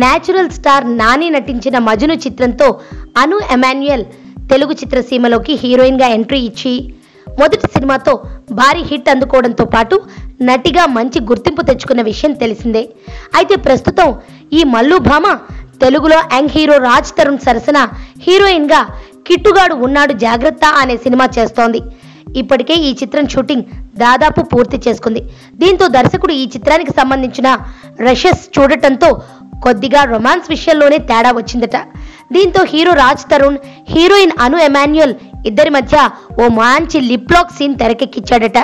Natural star Nani నటించిన మజును చిత్రంతో అను Emmanuel Telugu చిత్రసీమలోకి హీరోయిన్గా ఎంట్రీ ఇచ్చి మొదటి సినిమాతో భారీ హిట్ అందుకోవడంతో పాటు నటిగా మంచి గుర్తింపు తెచ్చుకున్న విషయం తెలిసిందే. అయితే ప్రస్తుతం ఈ మల్లు భామ తెలుగులో యంగ్ హీరో రాజ్ తరుణ్ సరసన హీరోయిన్గా కిట్టుగాడు ఉన్నాడు జాగ్రత్త అనే సినిమా చేస్తోంది. ఇప్పటికే ఈ చిత్రం షూటింగ్ దాదాపు పూర్తి చేసుకుంది. దీంతో దర్శకుడు ఈ చిత్రానికి సంబంధించిన రషెస్ చూడటంతో కొద్దిగా రొమాన్స్ విషయంలోనే తేడా వచ్చిందట. దీంతో హీరో రాజ్ తరుణ్, హీరోయిన్ అను ఎమాన్యుయల్ ఇద్దరి మధ్య ఓ మంచి లిప్ లాక్ సీన్ తెరకెక్కించాడట.